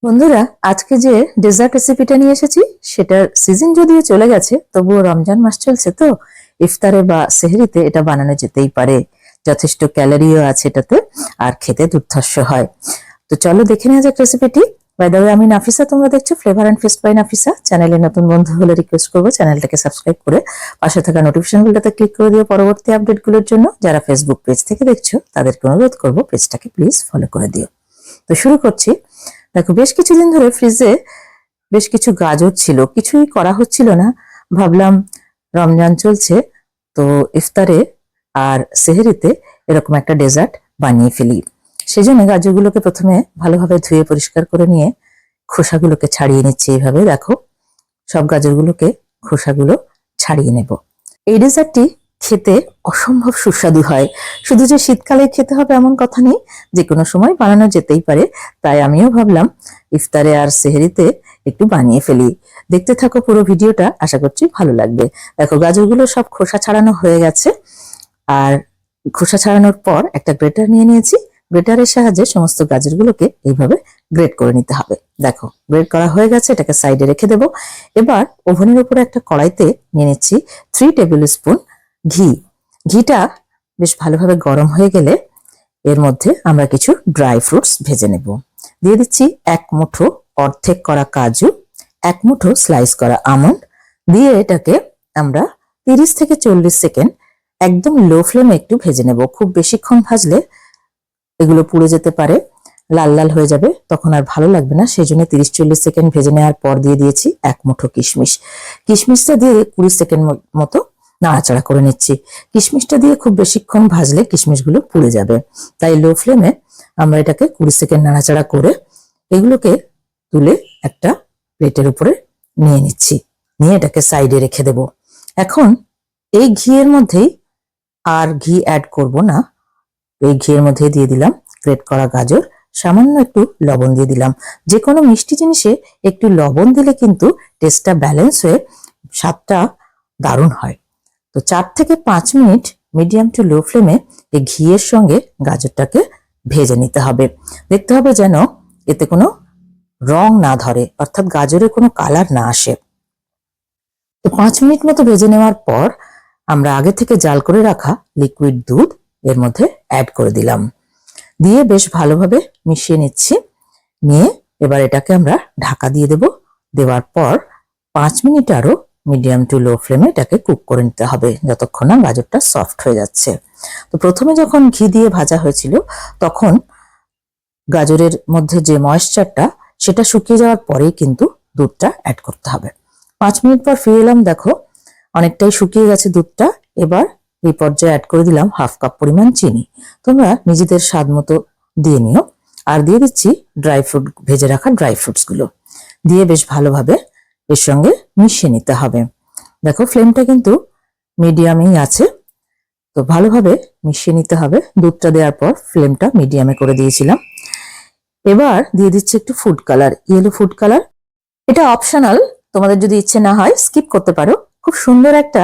বন্ধুরা, আজকে যে ডেজার্ট রেসিপিটা নিয়ে এসেছি সেটার সিজন যদিও চলে গেছে, তবুও রমজান মাস চলছে তো ইফতারে বা সেহরিতে এটা বানানো যেতেই পারে। যথেষ্ট ক্যালোরিও আছে এটাতে, আর খেতে দুর্ধর্ষ হয়। তো চলো দেখে নেওয়া যাক রেসিপিটি। বাই দ্য ওয়ে, আমি নাফিসা, তোমরা দেখছো Flavour and Feast by Nafisa. চ্যানেলে নতুন বন্ধু হলে রিকোয়েস্ট করবো চ্যানেলটাকে সাবস্ক্রাইব করে পাশে থাকা নোটিফিকেশন বেলটাতে ক্লিক করে দিও পরবর্তী আপডেটগুলোর জন্য। যারা ফেসবুক পেজ থেকে দেখছো তাদেরকে অনুরোধ করবো পেজটাকে প্লিজ ফলো করে দিও। তো শুরু করছি। দেখো, বেশ কিছুদিন ধরে ফ্রিজে বেশ কিছু গাজর ছিল, কিছুই করা হচ্ছিল না। ভাবলাম রমজান চলছে, তো ইফতারে আর সেহরিতে এরকম একটা ডেজার্ট বানিয়ে ফেলি। সেজন্য গাজরগুলোকে প্রথমে ভালোভাবে ধুয়ে পরিষ্কার করে নিয়ে খোসাগুলোকে ছাড়িয়ে নিচ্ছি। এইভাবে দেখো, সব গাজরগুলোকে খোসাগুলো ছাড়িয়ে নেব। এই ডেজার্টটি খেতে অসম্ভব সুস্বাদু হয়। শুধু যে শীতকালে খেতে হবে এমন কথা নেই, যে কোনো সময় বানানো যেতেই পারে। তাই আমিও ভাবলাম ইফতারে আর সেহরিতে একটু বানিয়ে ফেলি। দেখতে থাকো পুরো ভিডিওটা, আশা করছি ভালো লাগবে। দেখো, গাজরগুলো সব খোসা ছাড়ানো হয়ে গেছে, আর খোসা ছাড়ানোর পর একটা গ্রেটার নিয়ে নিয়েছি। গ্রেটারের সাহায্যে সমস্ত গাজরগুলোকে এইভাবে গ্রেট করে নিতে হবে। দেখো, গ্রেট করা হয়ে গেছে, এটাকে সাইডে রেখে দেব। এবার ওভেনের উপরে একটা কড়াইতে নিয়ে নিচ্ছি 3 টেবিল স্পুন ঘি। ঘিটা বেশ ভালোভাবে গরম হয়ে গেলে এর মধ্যে আমরা কিছু ড্রাই ফ্রুটস ভেজে নেব। দিয়ে দিচ্ছি 1 মুঠো অর্ধেক করা কাজু, 1 মুঠো স্লাইস করা আমন্ড। দিয়ে এটাকে আমরা 30 থেকে 40 সেকেন্ড একদম লো ফ্লেমে একটু ভেজে নেব। খুব বেশিক্ষণ ভাজলে এগুলো পুড়ে যেতে পারে, লাল লাল হয়ে যাবে, তখন আর ভালো লাগবে না। সেই জন্য 30-40 সেকেন্ড ভেজে নেওয়ার পর দিয়ে দিয়েছি 1 মুঠো কিশমিশ। কিশমিশটা দিয়ে 20 সেকেন্ড মতো নাড়াচাড়া করে নিচ্ছি। কিশমিশটা দিয়ে খুব বেশিক্ষণ ভাজলে কিশমিশগুলো পুড়ে যাবে, তাই লো ফ্লেমে আমরা এটাকে 20 সেকেন্ড নাড়াচাড়া করে এগুলোকে তুলে একটা প্লেটের উপরে নিয়ে নিচ্ছি। নিয়ে এটাকে সাইডে রেখে দেব। এখন এই ঘিয়ের মধ্যেই আর ঘি অ্যাড করব না, এই ঘিয়ের মধ্যে দিয়ে দিলাম গ্রেট করা গাজর, সামান্য একটু লবণ দিয়ে দিলাম। যে কোনো মিষ্টি জিনিসে একটু লবণ দিলে কিন্তু টেস্টটা ব্যালেন্স হয়ে স্বাদটা দারুণ হয়। তো 4 থেকে 5 মিনিট মিডিয়াম টু লো ফ্লেমে এই ঘিয়ের সঙ্গে গাজরটাকে ভেজে নিতে হবে। দেখতে হবে যেন এতে কোনো রং না ধরে, অর্থাৎ গাজরে কোনো কালার না আসে। তো 5 মিনিট মতো ভেজে নেওয়ার পর আমরা আগে থেকে জাল করে রাখা লিকুইড দুধ এর মধ্যে অ্যাড করে দিলাম। দিয়ে বেশ ভালোভাবে মিশিয়ে নিচ্ছি। নিয়ে এবার এটাকে আমরা ঢাকা দিয়ে দেব। দেওয়ার পর 5 মিনিট আরো মিডিয়াম টু লো ফ্লেমে এটাকে কুক করে নিতে হবে, যতক্ষণ না গাজরটা সফট হয়ে যাচ্ছে। তো প্রথমে যখন ঘি দিয়ে ভাজা হয়েছিল তখন গাজরের মধ্যে যে ময়েশ্চারটা সেটা শুকিয়ে যাওয়ার পরেই কিন্তু দুধটা অ্যাড করতে হবে। 5 মিনিট পর ফিরে এলাম, দেখো অনেকটাই শুকিয়ে গেছে দুধটা। এবার এই পর্যায়ে অ্যাড করে দিলাম 1/2 কাপ পরিমাণ চিনি। তোমরা নিজেদের স্বাদ মতো দিয়ে নিও। আর দিয়ে দিচ্ছি ড্রাই ফ্রুট, ভেজে রাখা ড্রাই ফ্রুটস গুলো দিয়ে বেশ ভালোভাবে এর সঙ্গে মিশিয়ে নিতে হবে। দেখো, ফ্লেমটা কিন্তু মিডিয়ামেই আছে, তো ভালোভাবে মিশিয়ে নিতে হবে। দুধটা দেওয়ার পর ফ্লেমটা মিডিয়ামে করে দিয়েছিলাম। এবার দিয়ে দিচ্ছি একটু food colour, yellow food colour. এটা অপশনাল, তোমাদের যদি ইচ্ছে না হয় স্কিপ করতে পারো। খুব সুন্দর একটা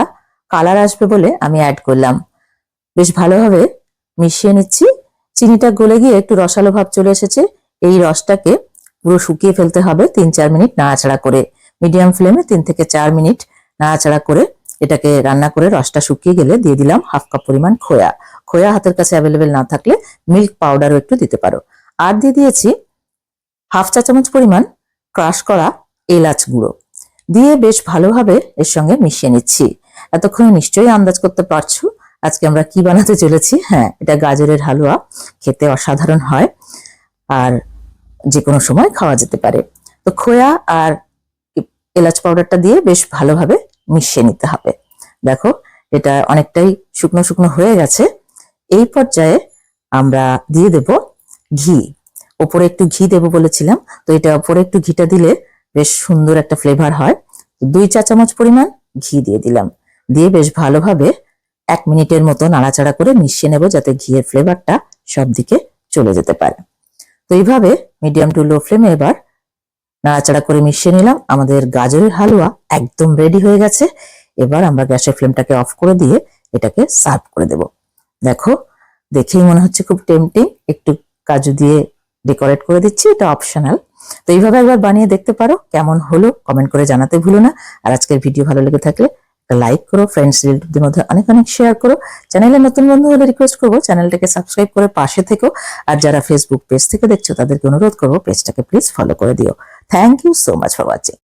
কালার আসবে বলে আমি অ্যাড করলাম। বেশ ভালোভাবে মিশিয়ে নিচ্ছি। চিনিটা গলে গিয়ে একটু রসালো ভাব চলে এসেছে। এই রসটাকে পুরো শুকিয়ে ফেলতে হবে 3-4 মিনিট নাড়াচাড়া করে। মিডিয়াম ফ্লেমে 3 থেকে 4 মিনিট নাড়াচাড়া করে এটাকে রান্না করে রসটা শুকিয়ে গেলে দিয়ে দিলাম 1/2 কাপ পরিমাণ খোয়া। খোয়া হাতের কাছে অ্যাভেলেবেল না থাকলে মিল্ক পাউডারও একটু দিতে পারো। আর দিয়ে দিয়েছি 1/2 চা চামচ পরিমাণ ক্রাশ করা এলাচ গুঁড়ো। দিয়ে বেশ ভালোভাবে এর সঙ্গে মিশিয়ে নিচ্ছি। এতক্ষণে নিশ্চয়ই আন্দাজ করতে পারছো আজকে আমরা কি বানাতে চলেছি। হ্যাঁ, এটা গাজরের হালুয়া। খেতে অসাধারণ হয়, আর যে কোনো সময় খাওয়া যেতে পারে। তো খোয়া আর এলাচ পাউডারটা দিয়ে বেশ ভালোভাবে মিশিয়ে নিতে হবে। দেখো, এটা অনেকটাই শুকনো শুকনো হয়ে গেছে। এই পর্যায়ে আমরা দিয়ে দেব ঘি। ওপরে একটু ঘি দেবো বলেছিলাম, তো এটা ওপরে একটু ঘিটা দিলে বেশ সুন্দর একটা ফ্লেভার হয়। 2 চা চামচ পরিমাণ ঘি দিয়ে দিলাম। দিয়ে বেশ ভালোভাবে 1 মিনিটের মতো নাড়াচাড়া করে মিশিয়ে নেব, যাতে ঘিয়ের ফ্লেভারটা সব দিকে চলে যেতে পারে। তো এইভাবে মিডিয়াম টু লো ফ্লেমে এবার নাড়াচাড়া করে মিশিয়ে নিলাম। আমাদের গাজরের হালুয়া একদম রেডি হয়ে গেছে। এবার আমরা গ্যাসের ফ্লেমটাকে অফ করে দিয়ে এটাকে সার্ভ করে দেব। দেখো, দেখেই মনে হচ্ছে খুব টেম্পটিং। একটু কাজু দিয়ে ডেকোরেট করে দিচ্ছি, এটা অপশনাল। তো এইভাবে একবার বানিয়ে দেখতে পারো, কেমন হলো কমেন্ট করে জানাতে ভুলো না। আর আজকের ভিডিও ভালো লেগে থাকলে লাইক করো, ফ্রেন্ডস রিলেটিভদের মধ্যে অনেক অনেক শেয়ার করো। চ্যানেলে নতুন বন্ধু হলে রিকোয়েস্ট করবো চ্যানেলটাকে সাবস্ক্রাইব করে পাশে থেকো। আর যারা ফেসবুক পেজ থেকে দেখছো তাদেরকে অনুরোধ করবো পেজটাকে প্লিজ ফলো করে দিও। Thank you so much for watching.